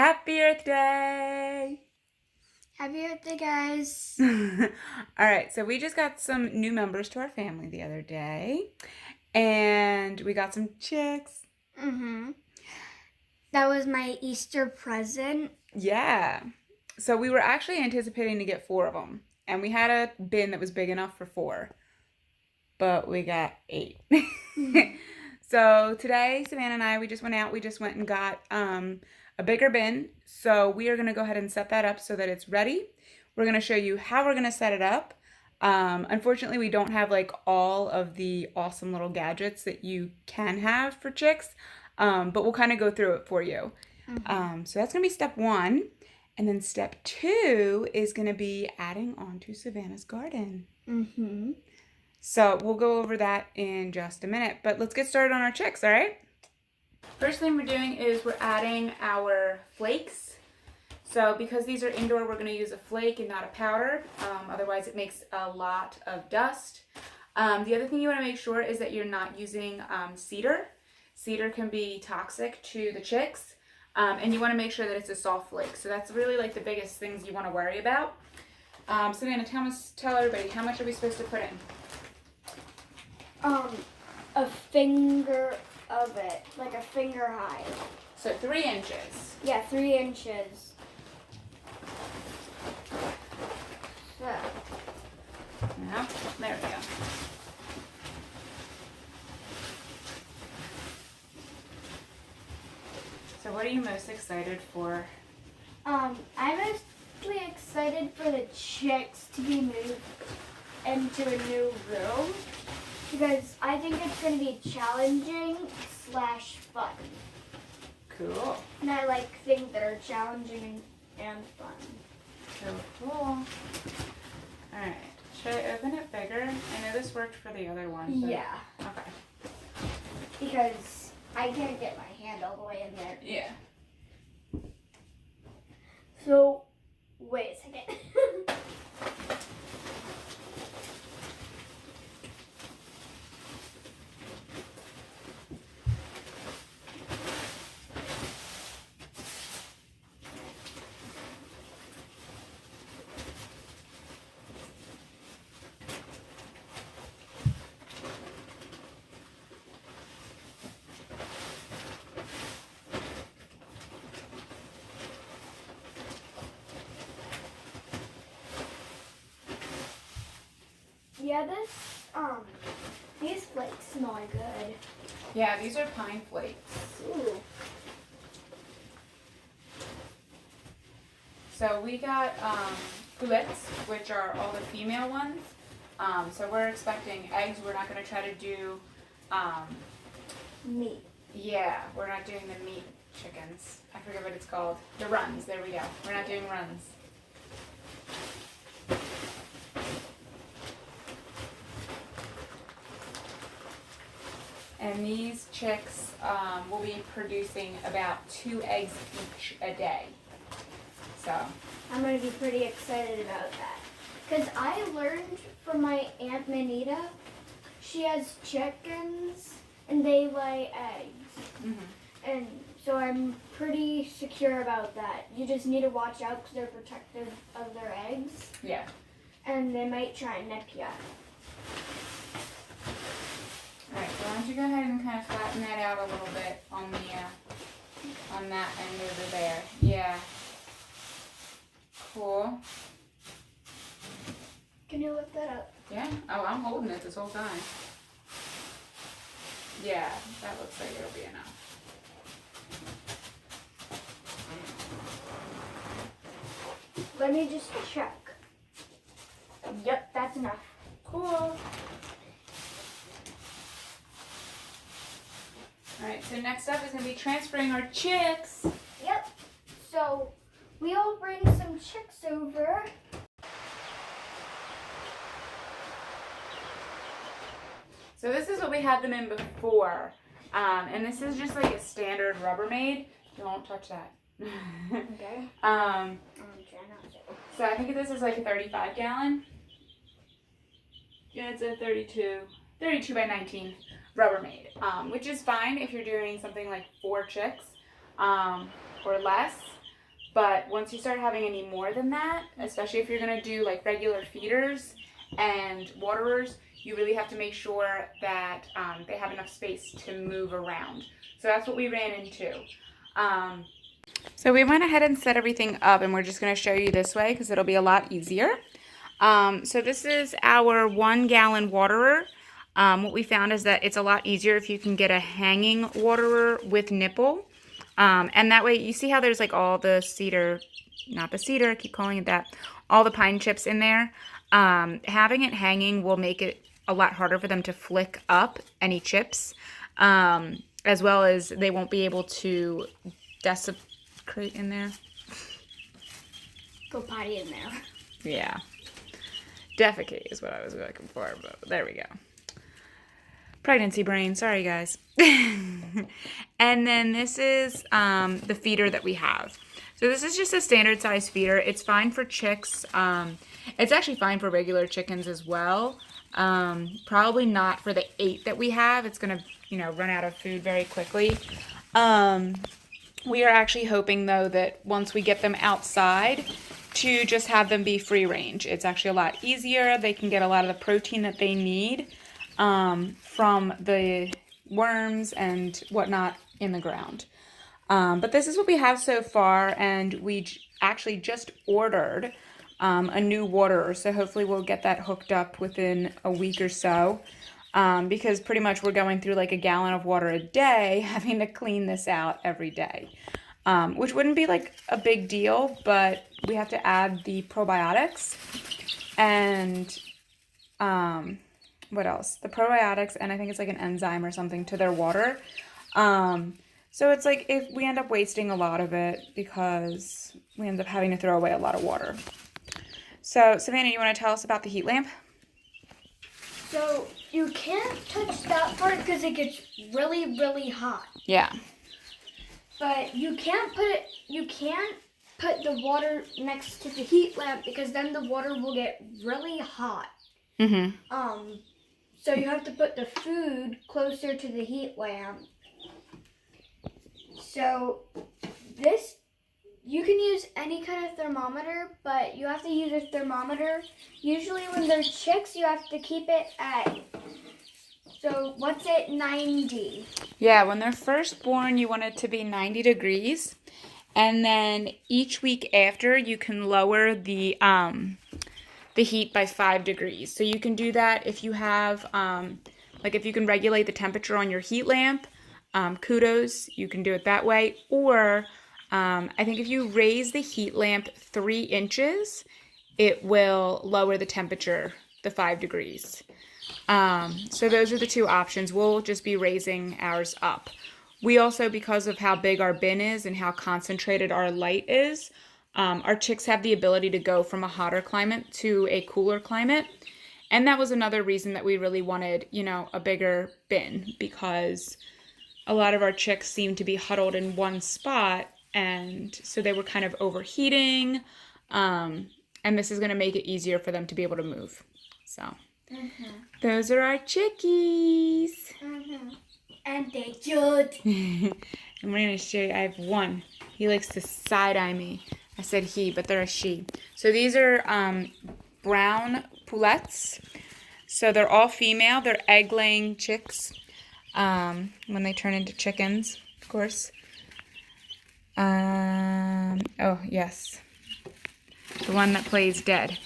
Happy Earth Day! Happy birthday, guys. Alright, so we just got some new members to our family the other day. And we got some chicks. That was my Easter present. Yeah. So we were actually anticipating to get 4 of them. And we had a bin that was big enough for 4. But we got 8. So today, Savannah and I, we just went out. We just went and got a bigger bin. So we are going to go ahead and set that up so that it's ready. We're going to show you how we're going to set it up. Unfortunately, we don't have like all of the awesome little gadgets that you can have for chicks, but we'll kind of go through it for you. So that's going to be step 1. And then step 2 is going to be adding on to Savannah's garden. So we'll go over that in just a minute, but let's get started on our chicks, all right? First thing we're doing is we're adding our flakes. So because these are indoor, we're going to use a flake and not a powder. Otherwise it makes a lot of dust. The other thing you want to make sure is that you're not using cedar. Cedar can be toxic to the chicks, and you want to make sure that it's a soft flake. So that's really like the biggest things you want to worry about. Savannah, tell everybody, how much are we supposed to put in? A finger of it, like a finger high. So 3 inches. Yeah, 3 inches. So. Yeah, there we go. So what are you most excited for? I'm mostly excited for the chicks to be moved into a new room because I think it's going to be challenging / fun. Cool. And I like things that are challenging and fun. So cool. Alright, should I open it bigger? I know this worked for the other one. But... Yeah. Okay. Because I can't get my hand all the way in there. Yeah. So, wait a second. Yeah, these flakes smell good. Yeah, these are pine flakes. Ooh. So we got poulettes, which are all the female ones. So we're expecting eggs. We're not going to try to do Meat. Yeah, we're not doing the meat chickens. I forget what it's called. The runs. There we go. We're not doing runs. And these chicks will be producing about 2 eggs each a day. So I'm going to be pretty excited about that. Because I learned from my Aunt Manita, she has chickens and they lay eggs. And so I'm pretty secure about that. You just need to watch out because they're protective of their eggs. Yeah. And they might try and nip you. Alright, so why don't you go ahead and kind of flatten that out a little bit on the on that end over there. Yeah. Cool. Can you lift that up? Yeah. Oh, I'm holding it this whole time. Yeah, that looks like it'll be enough. Let me just check. Yep, that's enough. Cool. Alright, so next up is going to be transferring our chicks. Yep. So we'll bring some chicks over. So this is what we had them in before. And this is just like a standard Rubbermaid. Don't touch that. Okay. So I think this is like a 35 gallon. Yeah, it's a 32 by 19 Rubbermaid, which is fine if you're doing something like 4 chicks or less. But once you start having any more than that, especially if you're going to do like regular feeders and waterers, you really have to make sure that they have enough space to move around. So that's what we ran into. So we went ahead and set everything up, and we're just going to show you this way because it'll be a lot easier. So this is our 1 gallon waterer. What we found is that it's a lot easier if you can get a hanging waterer with nipple. And that way, you see how there's like all the cedar, not the cedar, I keep calling it that, all the pine chips in there. Having it hanging will make it a lot harder for them to flick up any chips, as well as they won't be able to desecrate in there. Go potty in there. Yeah. Defecate is what I was looking for, but there we go. Pregnancy brain, sorry guys. And then this is the feeder that we have. So this is just a standard size feeder. It's fine for chicks. It's actually fine for regular chickens as well. Probably not for the 8 that we have. It's gonna, run out of food very quickly. We are actually hoping though that once we get them outside to just have them be free range. It's actually a lot easier. They can get a lot of the protein that they need from the worms and whatnot in the ground. But this is what we have so far, and we actually just ordered a new waterer, so hopefully we'll get that hooked up within a week or so, because pretty much we're going through like a gallon of water a day, having to clean this out every day, which wouldn't be like a big deal, but we have to add the probiotics and what else? The probiotics, and I think it's like an enzyme or something to their water. So it's like if we end up wasting a lot of it because we end up having to throw away a lot of water. So Savannah, you want to tell us about the heat lamp? So you can't touch that part because it gets really, really hot. Yeah. But you can't put the water next to the heat lamp because then the water will get really hot. Mm-hmm. So you have to put the food closer to the heat lamp. So this, you can use any kind of thermometer, but you have to use a thermometer. Usually when they're chicks, you have to keep it at, so what's it, 90? Yeah, when they're first born, you want it to be 90 degrees. And then each week after, you can lower the heat by 5 degrees. So you can do that if you have, like if you can regulate the temperature on your heat lamp, kudos, you can do it that way. Or I think if you raise the heat lamp 3 inches, it will lower the temperature, the 5 degrees. So those are the 2 options. We'll just be raising ours up. We also, because of how big our bin is and how concentrated our light is, our chicks have the ability to go from a hotter climate to a cooler climate. And that was another reason that we really wanted, a bigger bin, because a lot of our chicks seemed to be huddled in one spot, and so they were kind of overheating. And this is going to make it easier for them to be able to move. So those are our chickies. And they should. And we're going to show you, I have one. He likes to side-eye me. I said he, but they're a she. So these are brown poulettes. So they're all female. They're egg-laying chicks when they turn into chickens, of course. Oh, yes. The one that plays dead.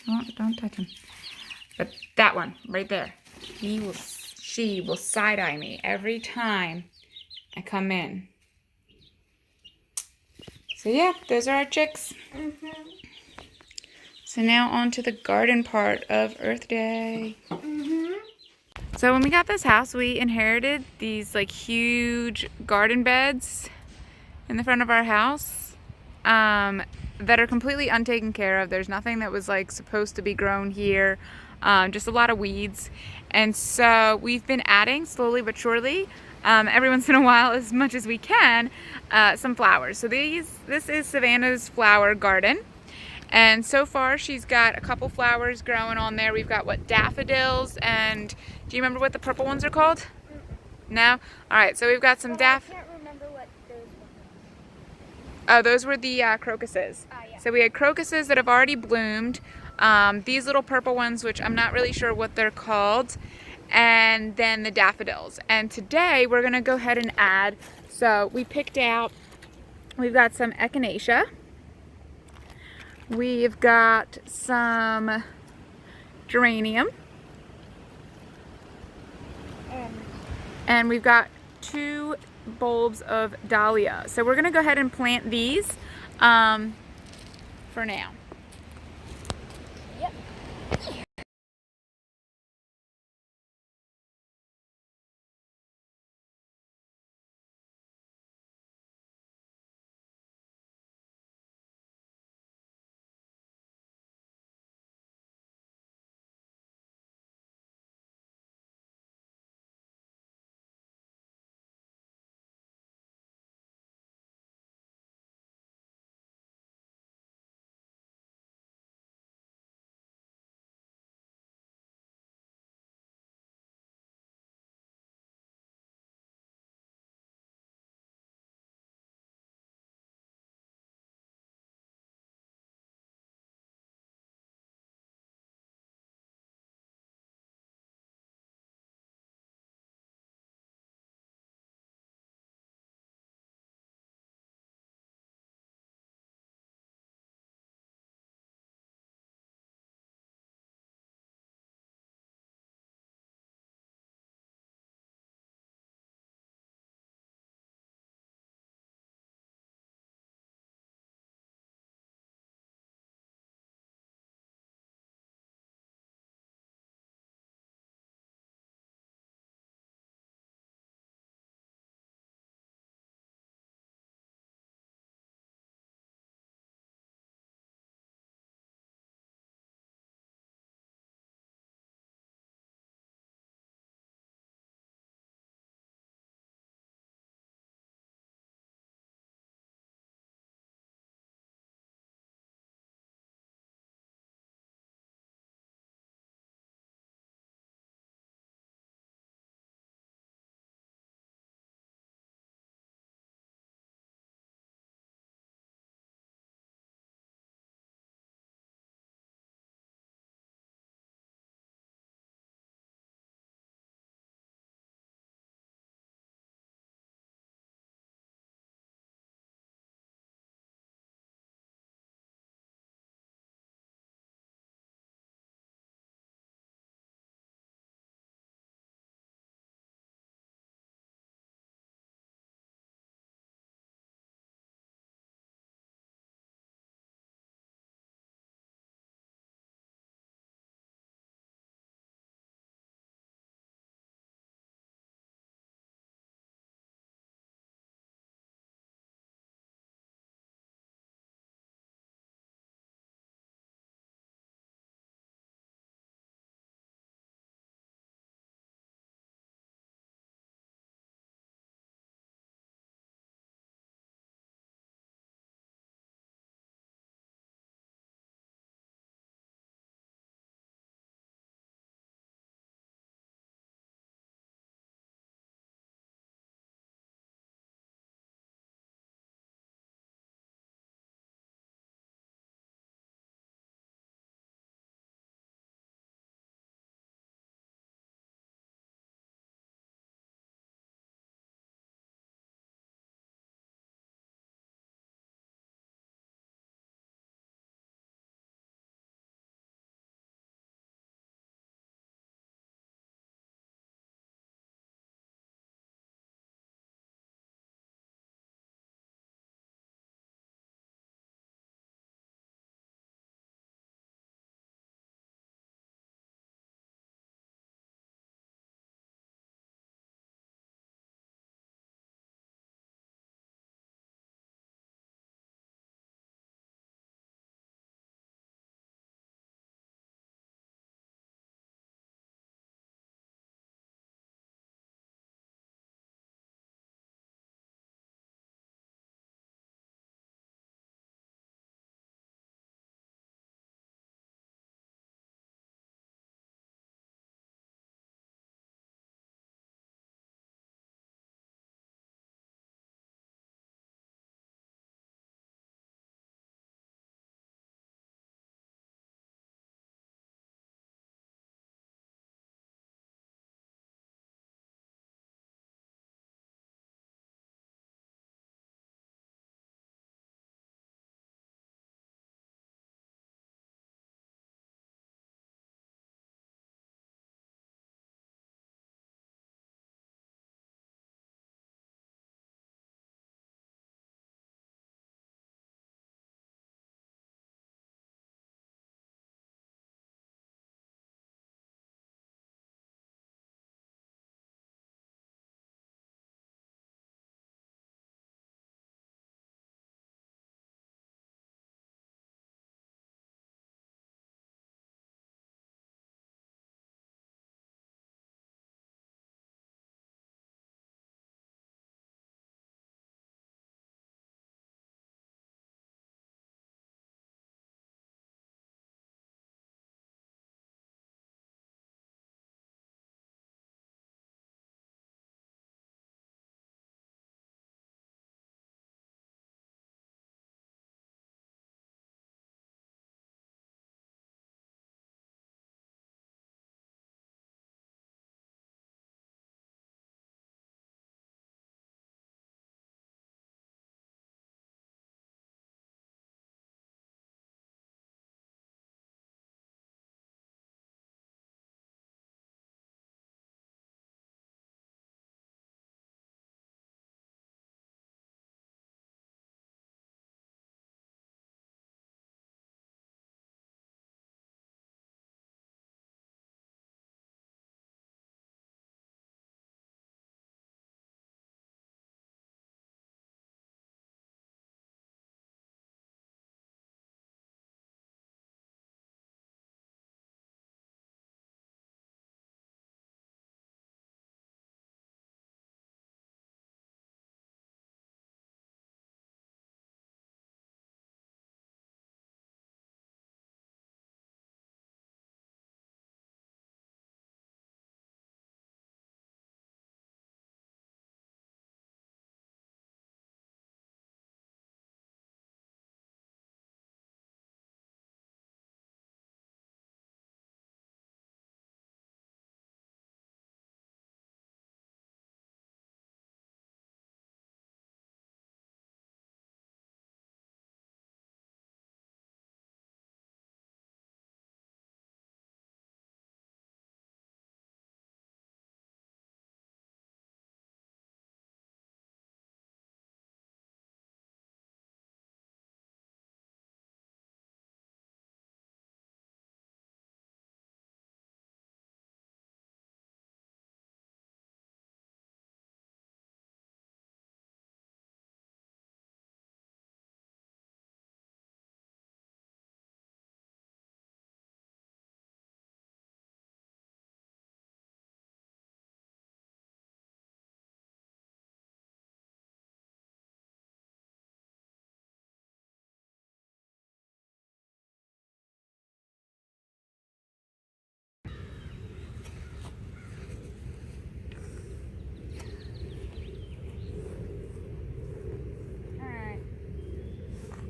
Oh, don't touch him. But that one, right there. She will side-eye me every time I come in. So yeah, those are our chicks. So now on to the garden part of Earth Day. So when we got this house, we inherited these like huge garden beds in the front of our house that are completely untaken care of. There's nothing that was like supposed to be grown here, just a lot of weeds. And so we've been adding slowly but surely, every once in a while, as much as we can, some flowers. So this is Savannah's flower garden. And so far she's got a couple flowers growing on there. We've got daffodils, and do you remember what the purple ones are called? No? Alright, so we've got some I can't remember what those Oh, those were the crocuses. Yeah. So we had crocuses that have already bloomed. These little purple ones, which I'm not really sure what they're called. And then the daffodils. And today we're going to go ahead and add, so we picked out, we've got some echinacea. We've got some geranium. And we've got 2 bulbs of dahlia. So we're going to go ahead and plant these for now.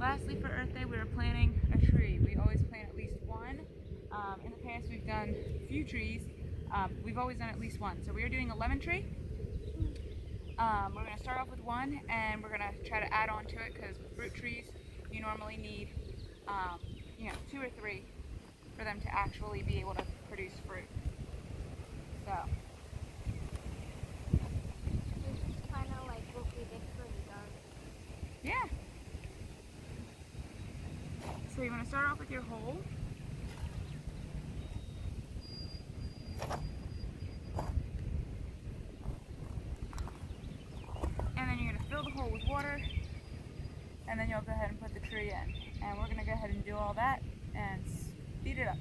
lastly, for Earth Day, we are planting a tree. We always plant at least one. In the past, we've done a few trees. We've always done at least one. So we are doing a lemon tree. We're going to start off with one, and we're going to try to add on to it, because with fruit trees, you normally need, 2 or 3 for them to actually be able to produce fruit. So. This is kind of like what we did for the garden. Yeah. So you want to start off with your hole. And then you're going to fill the hole with water. And then you'll go ahead and put the tree in. And we're going to go ahead and do all that and speed it up.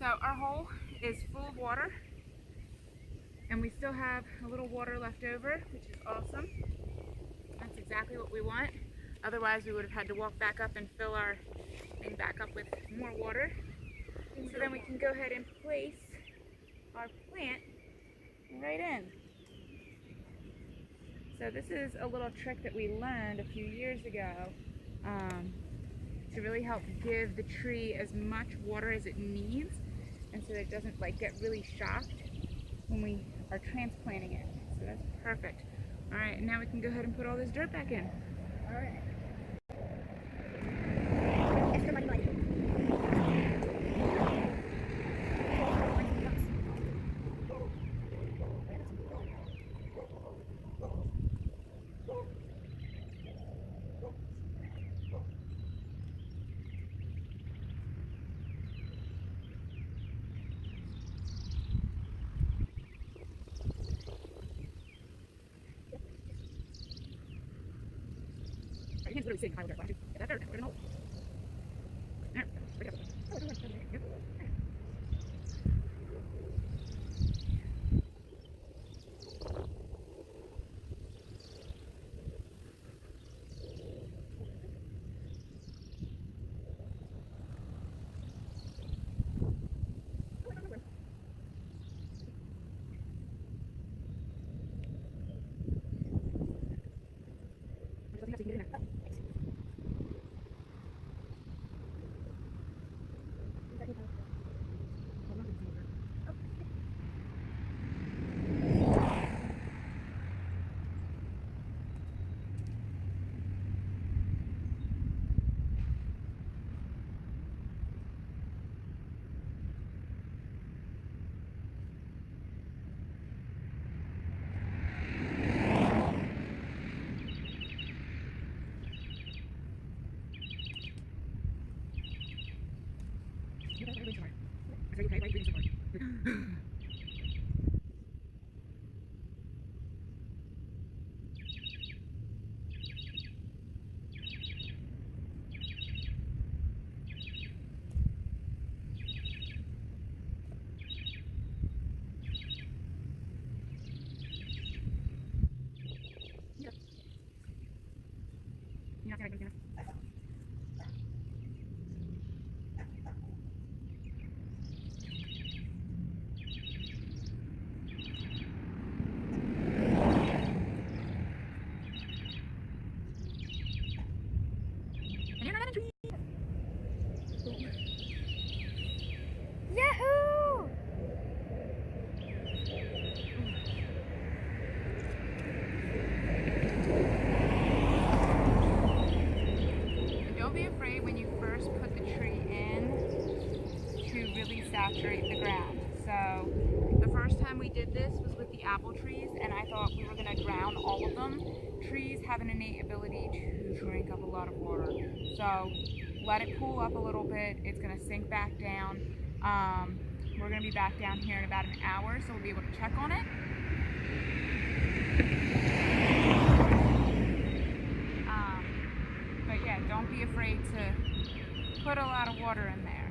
So our hole is full of water, and we still have a little water left over, which is awesome. That's exactly what we want. Otherwise, we would have had to walk back up and fill our thing back up with more water. So then we can go ahead and place our plant right in. So this is a little trick that we learned a few years ago to really help give the tree as much water as it needs, and so that it doesn't get really shocked when we are transplanting it. So that's perfect. All right, now we can go ahead and put all this dirt back in. All right. Your hand's literally sitting in a pile of dirt. Get that dirt, put it in a hole. There, pick it up. Yep. Are you okay? Why are you breathing so hard? You're not gonna go apple trees, and I thought we were going to drown all of them. Trees have an innate ability to drink up a lot of water. So let it cool up a little bit. It's going to sink back down. We're going to be back down here in about an hour, so we'll be able to check on it. But yeah, don't be afraid to put a lot of water in there.